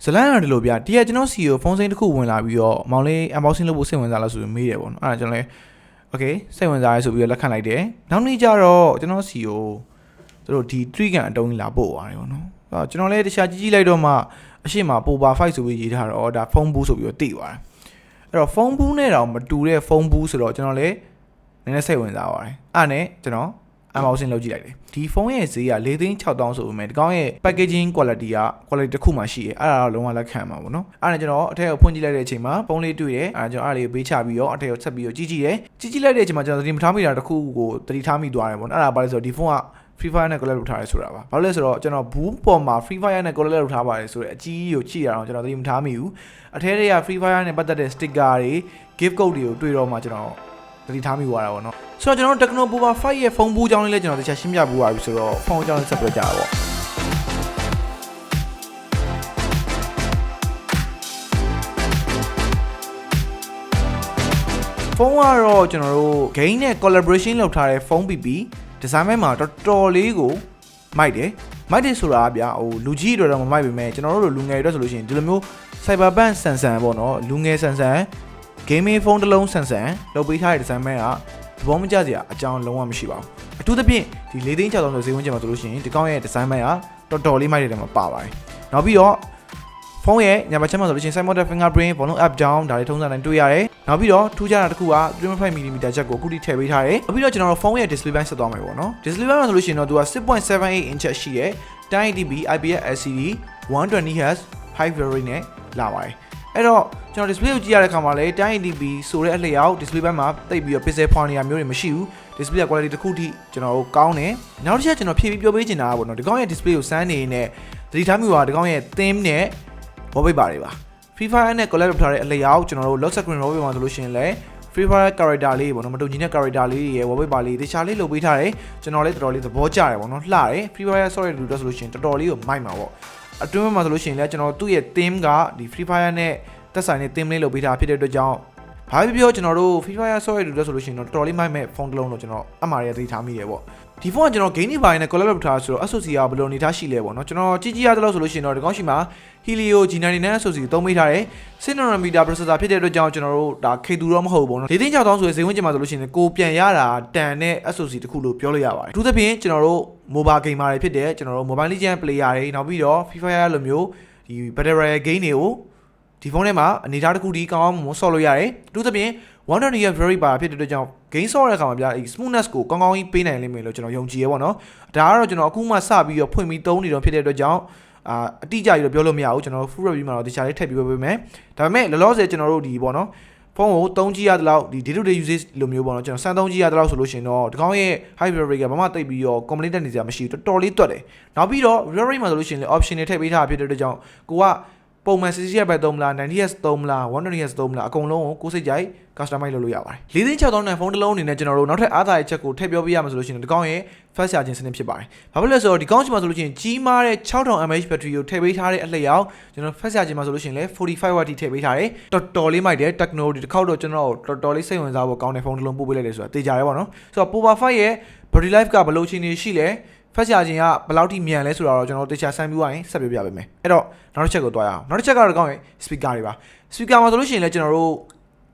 ဇလန်ရတယ်လို့ဗျာဒီကကျွန်တော်စီကိုဖုန်းစိမ်းတစ်ခုဝင်လာပြီးတော့မောင်လေး unboxing လုပ်ဖို့စိတ်ဝင်စားလားဆိုပြီးမေးတယ်ပေါ့နော်အဲ့ဒါကျွန်တော်လည်း okay စိတ်ဝင်စားရဲဆိုပြီးတော့လက်ခံလိုက်တယ်နောက်နေ့ကျတော့ကျွန်တော်စီကိုသူတို့ဒီ3ကန်အတုံးကြီးလာပို့သွားတယ်ပေါ့နော်အဲ့ကျွန်တော်လည်းတခြားကြည့်လိုက်တော့မှအရှိမ POVA 5ဆိုပြီးရေးထားတော့ဒါဖုန်းဘူးဆိုပြီးတော့တိသွားတယ်အဲ့တော့ဖုန်းဘူးနဲ့တော့မတူတဲ့ဖုန်းဘူးဆိုတော့ကျွန်တော်လည်းနည်းနည်းစိတ်ဝင်စားပါတယ်အဲ့နဲ့ကျွန်တော် unboxing လုပ်ကြည့်လိုက်တယ်ဒီဖုန်းရဲ့ဈေးက4,600,000ဆိုပေမဲ့ဒီကောင်ရဲ့ packaging quality က quality တစ်ခုမှရှိတယ်အဲ့ဒါတော့လုံးဝလက်ခံမှာပေါ့နော်အဲ့ဒါကျွန်တော်အထက်ကိုဖွင့်ကြည့်လိုက်တဲ့အချိန်မှာဖုန်းလေးတွေ့တယ်အဲ့ဒါကျွန်တော်အဲ့လေးကိုပေးချပြီးတော့အထက်ကိုဆက်ပြီးတော့ကြည့်တယ်ကြည့်လိုက်တဲ့အချိန်မှာကျွန်တော်သတိမထားမိတာတစ်ခုကိုသတိထားမိသွားတယ်ပေါ့နော်အဲ့ဒါဘာလဲဆိုတော့ဒီဖုန်းက Free Fire နဲ့ collab လုပ်ထားရဲဆိုတာပါဘာလို့လဲဆိုတော့ကျွန်တော်ဘူးပေါ်မှာ Free Fire နဲ့ collab လုပ်ထားပါတယ်ဆိုတော့အကြီးကိုကြည့်ရအောင်ကျွန်တော်သတိမထားမိဘူးအထက်တွေက Free Fire နဲ့ပတ်သက်တဲ့ sticker တွေ gift code တွေကိုတွေ့တော့မှကျွန်တော်သတိထားမိသွားတာပေါ့နော်ဆိုတော့ကျွန်တော် Tecno POVA 5ရဲ့ဖုန်းဘူးအကြောင်းလေးလည်းကျွန်တော်တခြားရှင်းပြပေးပါပြီဆိုတော့ဖုန်းအကြောင်းလေးဆက်ပြကြပါပေါ့ဖုန်းကတော့ကျွန်တော်တို့ game နဲ့ collaboration လုပ်ထားတဲ့ဖုန်း PP design မှာတော်တော်လေးကိုမိုက်တယ်ဆိုတာဗျာဟိုလူကြီးတွေတော့မမိုက်ပေမဲ့ကျွန်တော်တို့လူငယ်တွေဆိုလို့ရှိရင်ဒီလိုမျိုး cyberpunk ဆန်ဆန်ပေါ့နော်လူငယ်ဆန်ဆန် gaming ဖုန်းတစ်လုံးဆန်ဆန်လုပ်ပေးထားတဲ့ design ကသဘောမကျစရာအကြောင်းလုံးဝမရှိပါဘူးအထူးသဖြင့်ဒီ4,600,000ဆိုဈေးဝန်းကျင်မှာဆိုလို့ရှိရင်ဒီကောင်းရဲ့ design ကတော်တော်လေးမိုက်တယ်မှာပါပါတယ်နောက်ပြီးတော့ဖုန်းရဲ့ညဘက်ချက်မှာဆိုလို့ရှိရင် side mounted fingerprint volume up down ဒါလေးထုံးစံတိုင်းတွေ့ရတယ်နောက်ပြီးတော့ထူးခြားတာတစ်ခုက 3.5mm ချက်ကိုအခုထိထည့်ပေးထားတယ်နောက်ပြီးတော့ကျွန်တော်တို့ဖုန်းရဲ့ display band ဆက်သွားမယ်ပေါ့နော် display band မှာဆိုလို့ရှိရင်တော့သူက 6.78 inch ရှိတယ် 1080p IPS LCD 120Hz high bitrate နဲ့လာပါတယ်အဲ့တော့ကျွန်တော် display ကိုကြည့်ရတဲ့အခါမှာလည်း 1080p ဆိုတဲ့အလျောက် display band မှာတိတ်ပြီးတော့ pixel ဖွာနေရမျိုးတွေမရှိဘူး display quality တစ်ခုထိကျွန်တော်တို့ကောင်းတယ်နောက်တစ်ချက်ကျွန်တော်ဖြည့်ပြီးပြောပေးချင်တာကပေါ့နော်ဒီကောင်းရဲ့ display ကိုစမ်းနေနေသတိထားမိပါဒီကောင်းရဲ့ theme နဲ့ wallpaper တွေပါ Free Fire နဲ့ collab လုပ်ထားတဲ့အလျောက်ကျွန်တော်တို့ lock screen wallpaper မှာဆိုလို့ရှိရင်လည်း Free Fire character လေးပေါ့နော်မတူညီတဲ့ character လေးတွေရဲ့ wallpaper လေးတခြားလေးလုပ်ပေးထားတယ်ကျွန်တော်လည်းတော်တော်လေးသဘောကျတယ်ပေါ့နော်လှတယ် Free Fire sorry လို့ဆိုလို့ရှိရင်တော်တော်လေးကိုမိုက်မှာပေါ့အတွင်းမှာဆိုလို့ရှိရင်လည်းကျွန်တော်သူ့ရဲ့ theme ကဒီ Free Fire နဲ့သက်ဆိုင်တဲ့ theme လေးလုပ်ပေးထားဖြစ်တဲ့အတွက်ကြောင့်ဘာဖြစ်ပြောကျွန်တော်တို့ Free Fire sorry လို့ဆိုလို့ရှိရင်တော့တော်တော်လေးမိုက်မဲ့ဖုန်းတစ်လုံးတော့ကျွန်တော်အမှားရသတိထားမိတယ်ပေါ့ဒီဖုန်းကကျွန်တော် game တွေပိုင်းနဲ့ collab လုပ်ထားဆိုတော့ SoC ကဘယ်လိုအနေထားရှိလဲပေါ့နော်ကျွန်တော်ကြည့်ရတဲ့လို့ဆိုလို့ရှိရင်တော့ဒီကောင်းရှိမှာ Helio G99 SoC ကိုသုံးပေးထားတယ် 6nm processor ဖြစ်တဲ့အတွက်ကြောင့်ကျွန်တော်တို့ဒါ K2 တော့မဟုတ်ဘူးပေါ့နော်4,600,000ဆိုတဲ့ဈေးဝန်းကျင်မှာဆိုလို့ရှိရင်ကိုပြန်ရတာတန်တဲ့ SoC တစ်ခုလို့ပြောလို့ရပါတယ်အထူးသဖြင့်ကျွန်တော်တို့ mobile gamer တွေဖြစ်တယ်ကျွန်တော်တို့ mobile legend player တွေနောက်ပြီးတော့ Free Fire လိုမျိုးဒီ battle royale game တွေကိုဒီဖုန်းထဲမှာအနေထားတစ်ခုတည်းကောင်းအောင်မဆော့လို့ရတယ်အထူးသဖြင့် 120Hz bitrate ပါဖြစ်တဲ့အတွက်ကြောင့် game ဆော့တဲ့အခါမှာဗျာ smoothness ကိုကောင်းကောင်းကြီးပေးနိုင်လိမ့်မယ်လို့ကျွန်တော်ယုံကြည်ရပါတော့ဒါကတော့ကျွန်တော်အခုမှစပြီးတော့ဖွင့်ပြီးသုံးနေတော့ဖြစ်တဲ့အတွက်ကြောင့်အတိအကျကြီးတော့ပြောလို့မရဘူးကျွန်တော် full review မှာတော့တခြားလေးထည့်ပြီးပြောပေးမယ်ဒါပေမဲ့လောလောဆယ်ကျွန်တော်တို့ဒီပေါ့နော်ဖုန်းကိုသုံးကြည့်ရတဲ့လောက်ဒီ day to day usage လိုမျိုးပေါ့နော်ကျွန်တော်စမ်းသုံးကြည့်ရတဲ့လောက်ဆိုလို့ရှိရင်တော့ဒီကောင်းရဲ့ high bitrate ကဘာမှတိတ်ပြီးတော့ complaint တက်နေစရာမရှိဘူးတော်တော်လေးတွက်တယ်နောက်ပြီးတော့ bitrate မှာဆိုလို့ရှိရင်လည်း option တွေထည့်ပေးထားဖြစ်တဲ့အတွက်ကြောင့်ကိုကပုံမှန် 60Hz ပဲသုံးမလား 90Hz သုံးမလား 120Hz သုံးမလားအကုန်လုံးကိုကိုစိတ်ကြိုက် customize လုပ်လို့ရပါတယ်4,600,000နဲ့ဖုန်းတစ်လုံးအနေနဲ့ကျွန်တော်တို့နောက်ထပ်အားသာရဲ့ချက်ကိုထည့်ပြောပြရမှာဆိုလို့ရှိရင်ဒီကောင်းရဲ့ fast charging စနစ်ဖြစ်ပါတယ်။ဘာဖြစ်လဲဆိုတော့ဒီကောင်းချင်မှာဆိုလို့ရှိရင်ကြီးမားတဲ့ 6,000mAh battery ကိုထည့်ပေးထားတဲ့အလျောက်ကျွန်တော် fast charging မှာဆိုလို့ရှိရင်လည်း 45W ထိထည့်ပေးထားတယ်။တော်တော်လေးမိုက်တယ် Tecno ဒီတစ်ခေါက်တော့ကျွန်တော်တော်တော်လေးစိတ်ဝင်စားဖို့ကောင်းတဲ့ဖုန်းတစ်လုံးပို့ပေးလိုက်တယ်ဆိုတာသိကြတယ်ပေါ့နော်။ဆိုတော့ POVA 5ရဲ့ battery life ကဘယ်လိုအခြေအနေရှိလဲfast charging ကဘယ်လောက်ထိမြန်လဲဆိုတာတော့ကျွန်တော်တခြားဆန်းပြီးသွားရင်ဆက်ပြောပြပေးမယ်အဲ့တော့နောက်တစ်ချက်ကိုတွားရအောင်နောက်တစ်ချက်ကတော့ကောင်းရင် speaker တွေပါ speaker မှာဆိုလို့ရှိရင်လည်းကျွန်တော်တို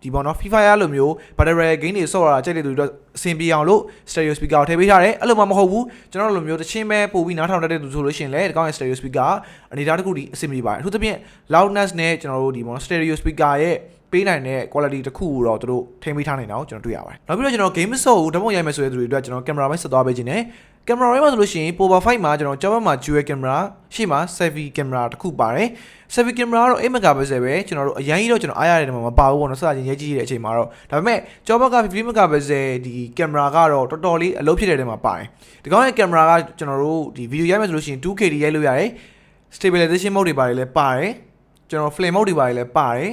့ဒီပေါ့နော် Free Fire လိုမျိုး battle royale game တွေဆော့ရတာကြိုက်တဲ့သူတွေအဆင်ပြေအောင်လို့ stereo speaker ကိုထည့်ပေးထားတယ်အဲ့လိုမှမဟုတ်ဘူးကျွန်တော်တို့လိုမျိုးတစ်ချင်းပဲပို့ပြီးနားထောင်တတ်တဲ့သူဆိုလို့ရှိရင်လည်းဒီကောင်းရဲ့ stereo speaker အနေထားတစ်ခုတည်းအဆင်ပြေပါတယ်အထူးသဖြင့် loudness နဲ့ကျွန်တော်တို့ဒီပေါ့နော် stereo speaker ရဲ့ပေးနိုင်တဲ့ quality တစ်ခုကိုတော့သူတို့ထိန်းပေးထားနေတာကိုကျွန်တော်တွေ့ရပါတယ်နောက်ပြီးတော့ကျွန်တော် game မဆော့ဘူးဓာတ်ပုံရိုက်မယ်ဆိုတဲ့သူတွေအတွက်ကျွန်တော် camera ပဲဆက်သွားပေးခြင်းနဲ့ကင်မရာထဲမှာဆိုလို့ရှိရင် POVA 5မှာကျွန်တော်ကျောင်းဘက်မှာ dual camera ရှေ့မှာ selfie camera တစ်ခုပါတယ် selfie camera ကတော့8 megapixel ပဲကျွန်တော်တို့အရင်ကြီးတော့ကျွန်တော်အားရတယ်မှာမပါဘူးပေါ့နော်စစချင်းရဲကြီးတဲ့အချိန်မှာတော့ဒါပေမဲ့ကျောင်းဘက်က50 megapixel ဒီ camera ကတော့တော်တော်လေးအလုပ်ဖြစ်တဲ့ထဲမှာပါတယ်ဒီကောင်းရဲ့ camera ကကျွန်တော်တို့ဒီ video ရိုက်မယ်ဆိုလို့ရှိရင် 2K ရိုက်လို့ရတယ် stabilization mode တွေပါတယ်လည်းပါတယ်ကျွန်တော် flame mode တွေပါတယ်လည်းပါတယ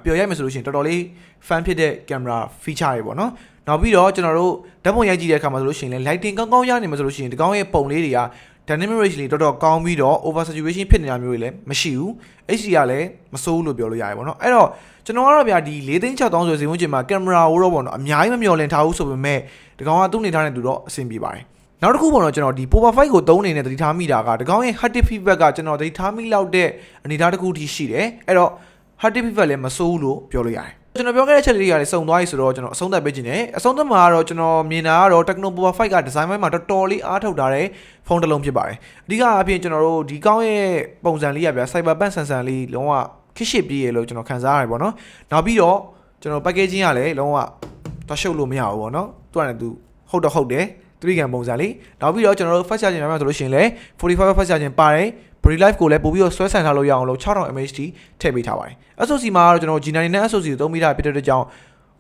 ်ပျော်ရိုက်မယ်ဆိုလို့ရှိရင်တော်တော်လေး fan ဖြစ်တဲ့ camera feature တွေပေါ့နော်နောက်ပြီးတော့ကျွန်တော်တို့ဓာတ်ပုံရိုက်ကြည့်တဲ့အခါမှာဆိုလို့ရှိရင်လည်း lighting ကောင်းကောင်းရနေမှာဆိုလို့ရှိရင်ဒီကောင်းရဲ့ပုံလေးတွေက dynamic range လေးတော်တော်ကောင်းပြီးတော့ over saturation ဖြစ်နေတာမျိုးတွေလည်းမရှိဘူး HD ကလည်းမဆိုးလို့ပြောလို့ရတယ်ပေါ့နော်အဲ့တော့ကျွန်တော်ကတော့ဗျာဒီ4,600,000ဆိုဈေးဝန်းကျင်မှာကင်မရာကိုတော့ပေါ့နော်အများကြီးမမျှော်လင့်ထားဘူးဆိုပေမဲ့ဒီကောင်ကသူ့နေထားတဲ့သူတော့အဆင်ပြေပါတယ် နောက်တစ်ခုပေါ့နော်ကျွန်တော်ဒီ POVA 5ကိုသုံးနေတဲ့တတိထားမိတာကဒီကောင်းရဲ့ haptic feedback ကကျွန်တော်တတိထားမိလောက်တဲ့အနေအထားတစ်ခုထိရှိတယ်အဲ့တော့ haptic feedback လည်းမဆိုးဘူးလို့ပြောလို့ရတယ်ကျွန်တော်ပြောခဲ့တဲ့ချက်လေးတွေကလည်းစုံသွားပြီဆိုတော့ကျွန်တော်အဆုံးသတ်ပေးခြင်းနဲ့အဆုံးသတ်မှာကတော့ကျွန်တော်မြင်တာကတော့ Tecno POVA 5ကဒီဇိုင်းပိုင်းမှာတော်တော်လေးအားထုတ်ထားတဲ့ဖုန်းတစ်လုံးဖြစ်ပါတယ်အဓိကအပြင်ကျွန်တော်တို့ဒီကောင်းရဲ့ပုံစံလေးကဗျာ Cyberpunk ဆန်ဆန်လေးလုံးဝခစ်ရှစ်ပြေးရလို့ကျွန်တော်ခန်းစားရတယ်ပေါ့နော်နောက်ပြီးတော့ကျွန်တော် packaging ကလည်းလုံးဝတော့ရှုပ်လို့မရဘူးပေါ့နော်သူကလည်းသူဟုတ်တော့ဟုတ်တယ်3ကန်ပုံစံလေးနောက်ပြီးတော့ကျွန်တော်တို့ fast charging များဆိုလို့ရှိရင်လည်း45 fast charging ပါတယ် battery life ကိုလည်းပို့ပြီးတော့ဆွဲဆန်ထားလို့ရအောင်လို့ 6000 mAh ထည့်ပေးထားပါတယ် SoC မှာကတော့ကျွန်တော် G90 နဲ့ SoC ကိုသုံးမိတာဖြစ်တဲ့ကြောင့်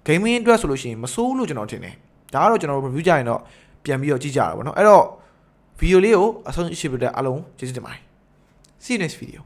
gaming အတွက်ဆိုလို့ရှိရင်မဆိုးလို့ကျွန်တော်ထင်တယ်ဒါကတော့ကျွန်တော် review ကြရင်တော့ပြန်ပြီးတော့ကြည့်ကြတာပေါ့နော်အဲ့တော့ video လေးကိုအဆုံးရှိပြတဲ့အလုံးကျေးဇူးတင်ပါတယ် see you next video